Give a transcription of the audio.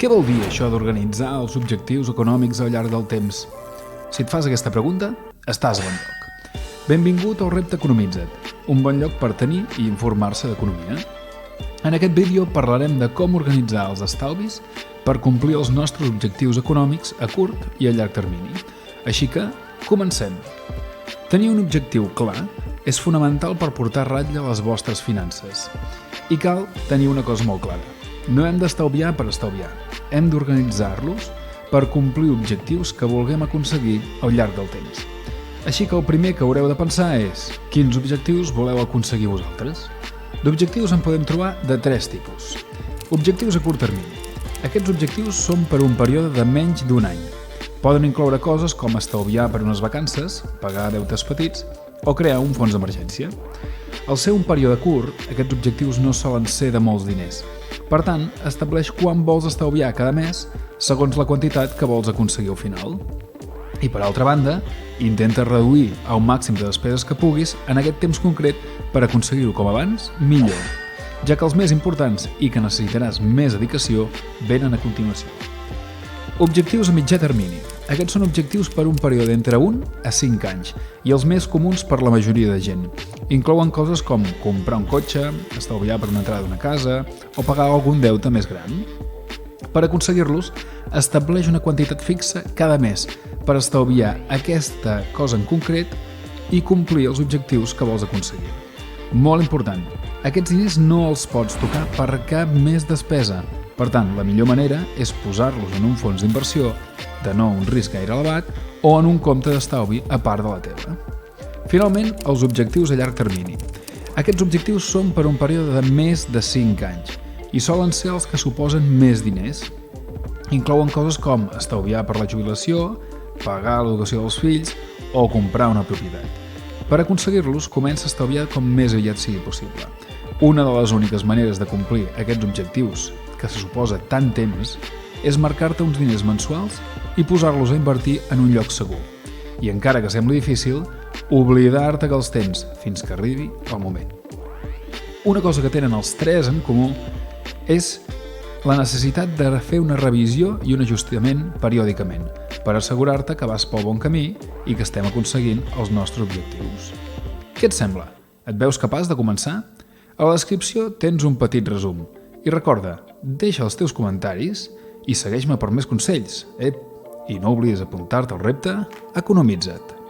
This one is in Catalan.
Què vol dir això d'organitzar els objectius econòmics al llarg del temps? Si et fas aquesta pregunta, estàs a bon lloc. Benvingut al Repte Economitza't, un bon lloc per tenir i informar-se d'economia. En aquest vídeo parlarem de com organitzar els estalvis per complir els nostres objectius econòmics a curt i a llarg termini. Així que, comencem. Tenir un objectiu clar és fonamental per portar ratlla a les vostres finances. I cal tenir una cosa molt clara. No hem d'estalviar per estalviar. Hem d'organitzar-los per complir objectius que vulguem aconseguir al llarg del temps. Així que el primer que haureu de pensar és quins objectius voleu aconseguir vosaltres. D'objectius en podem trobar de tres tipus. Objectius a curt termini. Aquests objectius són per un període de menys d'un any. Poden incloure coses com estalviar per unes vacances, pagar deutes petits o crear un fons d'emergència. Al ser un període curt, aquests objectius no solen ser de molts diners. Per tant, estableix quan vols estalviar cada mes segons la quantitat que vols aconseguir al final. I per altra banda, intenta reduir al màxim de despeses que puguis en aquest temps concret per aconseguir-ho com abans, millor, ja que els més importants i que necessitaràs més dedicació venen a continuació. Objectius a mitjà termini. Aquests són objectius per un període entre 1 a 5 anys i els més comuns per la majoria de gent. Inclouen coses com comprar un cotxe, estalviar per una entrada d'una casa o pagar algun deute més gran. Per aconseguir-los, estableix una quantitat fixa cada mes per estalviar aquesta cosa en concret i complir els objectius que vols aconseguir. Molt important, aquests diners no els pots tocar per cap més despesa. Per tant, la millor manera és posar-los en un fons d'inversió, de no un risc gaire elevat, o en un compte d'estalvi a part de la teva. Finalment, els objectius a llarg termini. Aquests objectius són per un període de més de 5 anys i solen ser els que suposen més diners. Inclouen coses com estalviar per la jubilació, pagar l'educació dels fills o comprar una propietat. Per aconseguir-los, comença a estalviar com més aviat sigui possible. Una de les úniques maneres de complir aquests objectius, que se suposa tant temps, és marcar-te uns diners mensuals i posar-los a invertir en un lloc segur. I encara que sembli difícil, oblidar-te que els tens fins que arribi el moment. Una cosa que tenen els tres en comú és la necessitat de fer una revisió i un ajustament periòdicament per assegurar-te que vas pel bon camí i que estem aconseguint els nostres objectius. Què et sembla? Et veus capaç de començar? A la descripció tens un petit resum. I recorda, deixa els teus comentaris i segueix-me per més consells. I no oblidis apuntar-te al repte Economitza't.